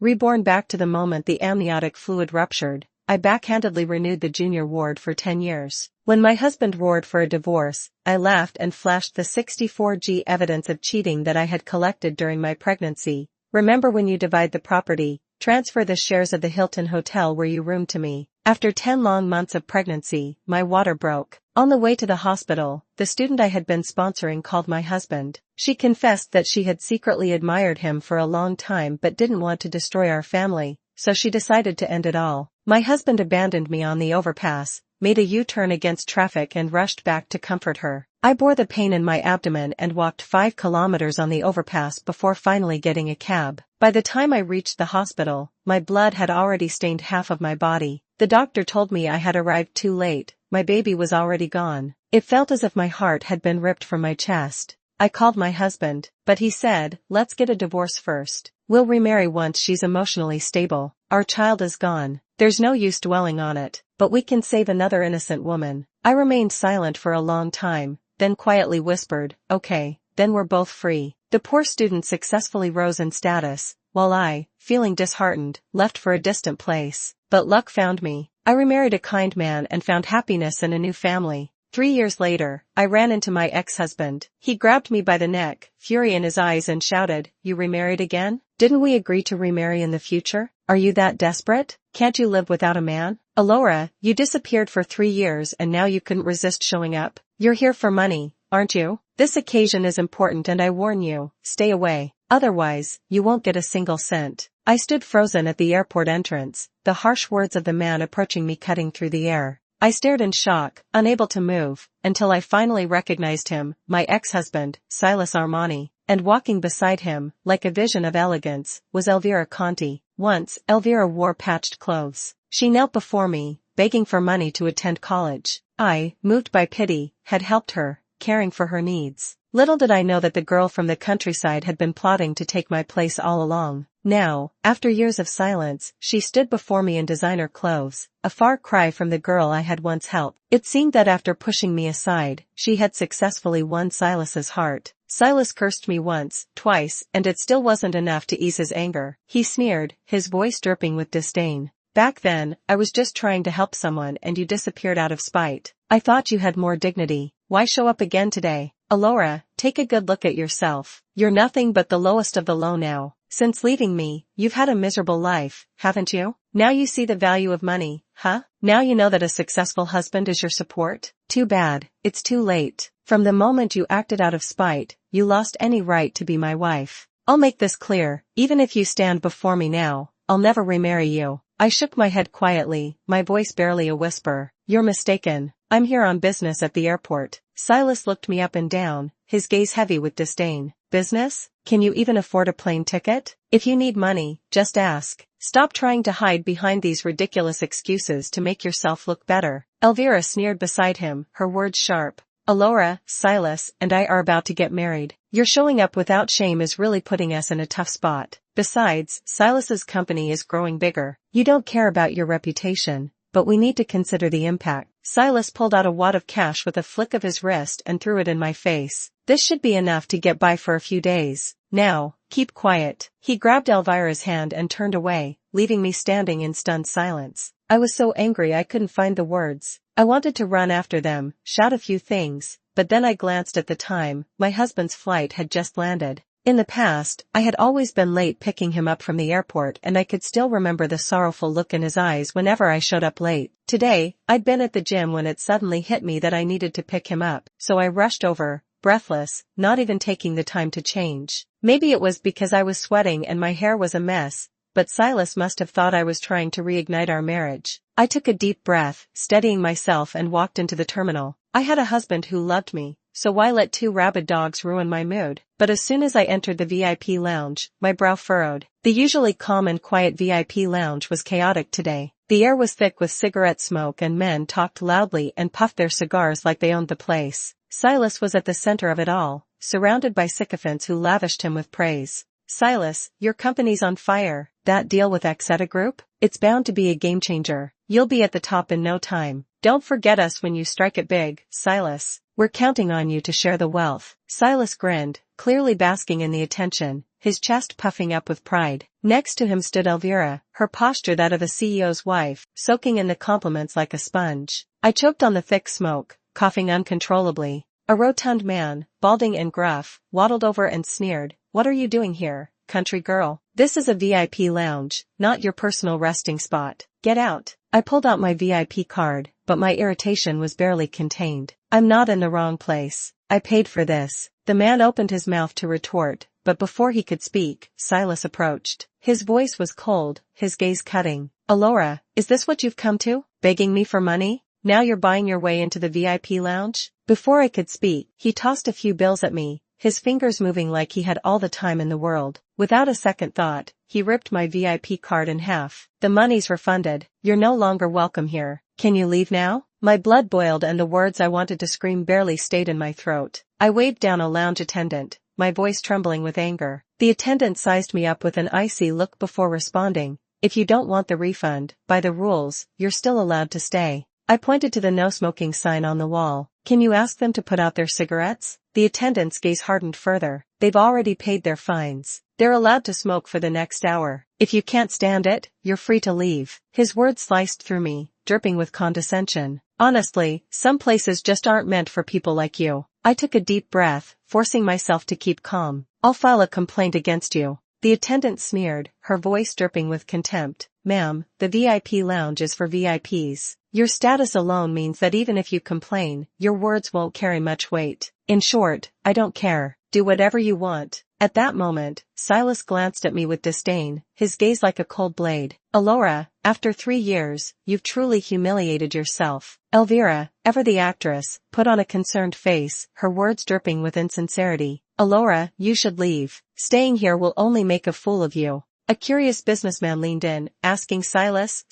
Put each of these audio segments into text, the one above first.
Reborn back to the moment the amniotic fluid ruptured, I backhandedly renewed the junior ward for 10 years. When my husband roared for a divorce, I laughed and flashed the 64G evidence of cheating that I had collected during my pregnancy. Remember when you divide the property, transfer the shares of the Hilton Hotel where you roomed to me. After 10 long months of pregnancy, my water broke. On the way to the hospital, the student I had been sponsoring called my husband. She confessed that she had secretly admired him for a long time but didn't want to destroy our family, so she decided to end it all. My husband abandoned me on the overpass, made a U-turn against traffic and rushed back to comfort her. I bore the pain in my abdomen and walked 5 kilometers on the overpass before finally getting a cab. By the time I reached the hospital, my blood had already stained half of my body. The doctor told me I had arrived too late, my baby was already gone. It felt as if my heart had been ripped from my chest. I called my husband, but he said, let's get a divorce first. We'll remarry once she's emotionally stable. Our child is gone. There's no use dwelling on it, but we can save another innocent woman. I remained silent for a long time, then quietly whispered, okay, then we're both free. The poor student successfully rose in status, while I, feeling disheartened, left for a distant place. But luck found me. I remarried a kind man and found happiness in a new family. 3 years later, I ran into my ex-husband. He grabbed me by the neck, fury in his eyes, and shouted, "You remarried again? Didn't we agree to remarry in the future? Are you that desperate? Can't you live without a man? Alora, you disappeared for 3 years and now you couldn't resist showing up. You're here for money, aren't you? This occasion is important and I warn you, stay away. Otherwise, you won't get a single cent." I stood frozen at the airport entrance, the harsh words of the man approaching me cutting through the air. I stared in shock, unable to move, until I finally recognized him, my ex-husband, Silas Armani, and walking beside him, like a vision of elegance, was Elvira Conti. Once, Elvira wore patched clothes. She knelt before me, begging for money to attend college. I, moved by pity, had helped her, caring for her needs. Little did I know that the girl from the countryside had been plotting to take my place all along. Now, after years of silence, she stood before me in designer clothes, a far cry from the girl I had once helped. It seemed that after pushing me aside, she had successfully won Silas's heart. Silas cursed me once, twice, and it still wasn't enough to ease his anger. He sneered, his voice dripping with disdain. "Back then, I was just trying to help someone and you disappeared out of spite. I thought you had more dignity. Why show up again today? Alora, take a good look at yourself. You're nothing but the lowest of the low now. Since leaving me, you've had a miserable life, haven't you? Now you see the value of money, huh? Now you know that a successful husband is your support? Too bad, it's too late. From the moment you acted out of spite, you lost any right to be my wife. I'll make this clear, even if you stand before me now, I'll never remarry you." I shook my head quietly, my voice barely a whisper. "You're mistaken. I'm here on business at the airport." Silas looked me up and down, his gaze heavy with disdain. "Business? Can you even afford a plane ticket? If you need money, just ask. Stop trying to hide behind these ridiculous excuses to make yourself look better." Elvira sneered beside him, her words sharp. "Alora, Silas, and I are about to get married. Your showing up without shame is really putting us in a tough spot. Besides, Silas's company is growing bigger. You don't care about your reputation, but we need to consider the impact." Silas pulled out a wad of cash with a flick of his wrist and threw it in my face. "This should be enough to get by for a few days. Now, keep quiet." He grabbed Elvira's hand and turned away, leaving me standing in stunned silence. I was so angry I couldn't find the words. I wanted to run after them, shout a few things, but then I glanced at the time. My husband's flight had just landed. In the past, I had always been late picking him up from the airport and I could still remember the sorrowful look in his eyes whenever I showed up late. Today, I'd been at the gym when it suddenly hit me that I needed to pick him up, so I rushed over, breathless, not even taking the time to change. Maybe it was because I was sweating and my hair was a mess, but Silas must have thought I was trying to reignite our marriage. I took a deep breath, steadying myself, and walked into the terminal. I had a husband who loved me, so why let 2 rabid dogs ruin my mood? But as soon as I entered the VIP lounge, my brow furrowed. The usually calm and quiet VIP lounge was chaotic today. The air was thick with cigarette smoke and men talked loudly and puffed their cigars like they owned the place. Silas was at the center of it all, surrounded by sycophants who lavished him with praise. "Silas, your company's on fire. That deal with Exeta Group? It's bound to be a game changer. You'll be at the top in no time. Don't forget us when you strike it big, Silas. We're counting on you to share the wealth." Silas grinned, clearly basking in the attention, his chest puffing up with pride. Next to him stood Elvira, her posture that of a CEO's wife, soaking in the compliments like a sponge. I choked on the thick smoke, coughing uncontrollably. A rotund man, balding and gruff, waddled over and sneered, "What are you doing here, country girl? This is a VIP lounge, not your personal resting spot. Get out." I pulled out my VIP card, but my irritation was barely contained. "I'm not in the wrong place. I paid for this." The man opened his mouth to retort, but before he could speak, Silas approached. His voice was cold, his gaze cutting. "Alora, is this what you've come to? Begging me for money? Now you're buying your way into the VIP lounge?" Before I could speak, he tossed a few bills at me, his fingers moving like he had all the time in the world. Without a second thought, he ripped my VIP card in half. "The money's refunded. You're no longer welcome here. Can you leave now?" My blood boiled and the words I wanted to scream barely stayed in my throat. I waved down a lounge attendant, my voice trembling with anger. The attendant sized me up with an icy look before responding, "If you don't want the refund, by the rules, you're still allowed to stay." I pointed to the no smoking sign on the wall. "Can you ask them to put out their cigarettes?" The attendant's gaze hardened further. "They've already paid their fines. They're allowed to smoke for the next hour. If you can't stand it, you're free to leave." His words sliced through me, dripping with condescension. "Honestly, some places just aren't meant for people like you." I took a deep breath, forcing myself to keep calm. "I'll file a complaint against you." The attendant sneered, her voice dripping with contempt. "Ma'am, the VIP lounge is for VIPs. Your status alone means that even if you complain, your words won't carry much weight. In short, I don't care. Do whatever you want." At that moment, Silas glanced at me with disdain, his gaze like a cold blade. "Alora, after 3 years, you've truly humiliated yourself." Elvira, ever the actress, put on a concerned face, her words dripping with insincerity. "Alora, you should leave. Staying here will only make a fool of you." A curious businessman leaned in, asking Silas,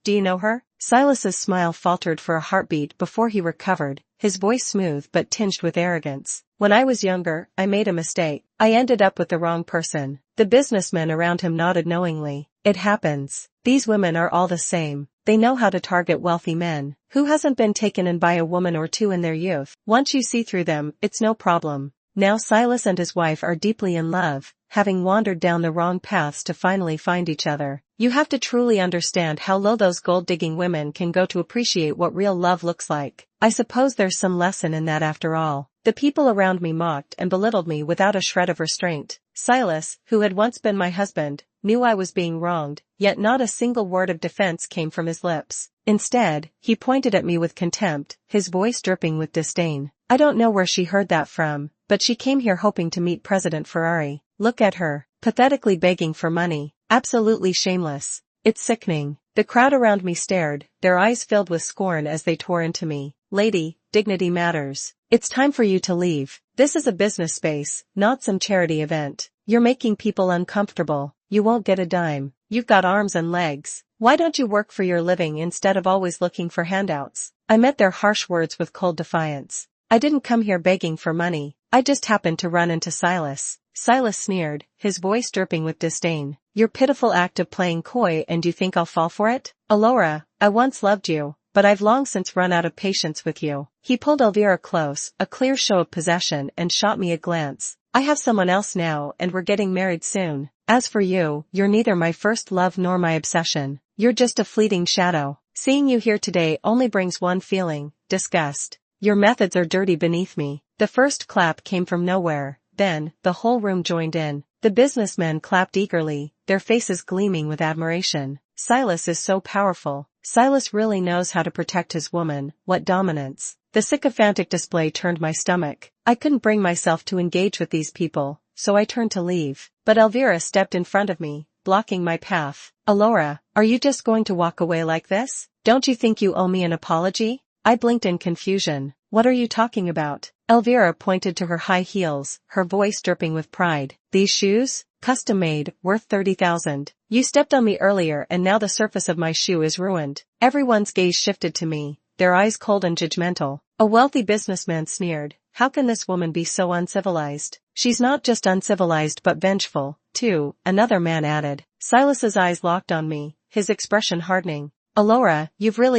"Do you know her?" Silas's smile faltered for a heartbeat before he recovered, his voice smooth but tinged with arrogance. "When I was younger, I made a mistake. I ended up with the wrong person." The businessmen around him nodded knowingly. "It happens. These women are all the same. They know how to target wealthy men. Who hasn't been taken in by a woman or two in their youth? Once you see through them, it's no problem." Now Silas and his wife are deeply in love, having wandered down the wrong paths to finally find each other. You have to truly understand how low those gold-digging women can go to appreciate what real love looks like. I suppose there's some lesson in that after all. The people around me mocked and belittled me without a shred of restraint. Silas, who had once been my husband, knew I was being wronged, yet not a single word of defense came from his lips. Instead, he pointed at me with contempt, his voice dripping with disdain. "I don't know where she heard that from, but she came here hoping to meet President Ferrari. Look at her, pathetically begging for money. Absolutely shameless. It's sickening." The crowd around me stared, their eyes filled with scorn as they tore into me. "Lady, dignity matters. It's time for you to leave. This is a business space, not some charity event. You're making people uncomfortable. You won't get a dime. You've got arms and legs. Why don't you work for your living instead of always looking for handouts?" I met their harsh words with cold defiance. "I didn't come here begging for money. I just happened to run into Silas." Silas sneered, his voice dripping with disdain. "Your pitiful act of playing coy, and you think I'll fall for it? Alora, I once loved you, but I've long since run out of patience with you." He pulled Elvira close, a clear show of possession, and shot me a glance. "I have someone else now, and we're getting married soon. As for you, you're neither my first love nor my obsession. You're just a fleeting shadow. Seeing you here today only brings one feeling: disgust. Your methods are dirty beneath me." The first clap came from nowhere, then, the whole room joined in. The businessmen clapped eagerly, their faces gleaming with admiration. "Silas is so powerful. Silas really knows how to protect his woman. What dominance." The sycophantic display turned my stomach. I couldn't bring myself to engage with these people, so I turned to leave. But Elvira stepped in front of me, blocking my path. "Alora, are you just going to walk away like this? Don't you think you owe me an apology?" I blinked in confusion. "What are you talking about?" Elvira pointed to her high heels, her voice dripping with pride. "These shoes? Custom made, worth 30,000. You stepped on me earlier and now the surface of my shoe is ruined." Everyone's gaze shifted to me, their eyes cold and judgmental. A wealthy businessman sneered, "How can this woman be so uncivilized?" "She's not just uncivilized but vengeful, too," another man added. Silas's eyes locked on me, his expression hardening. "Alora, you've really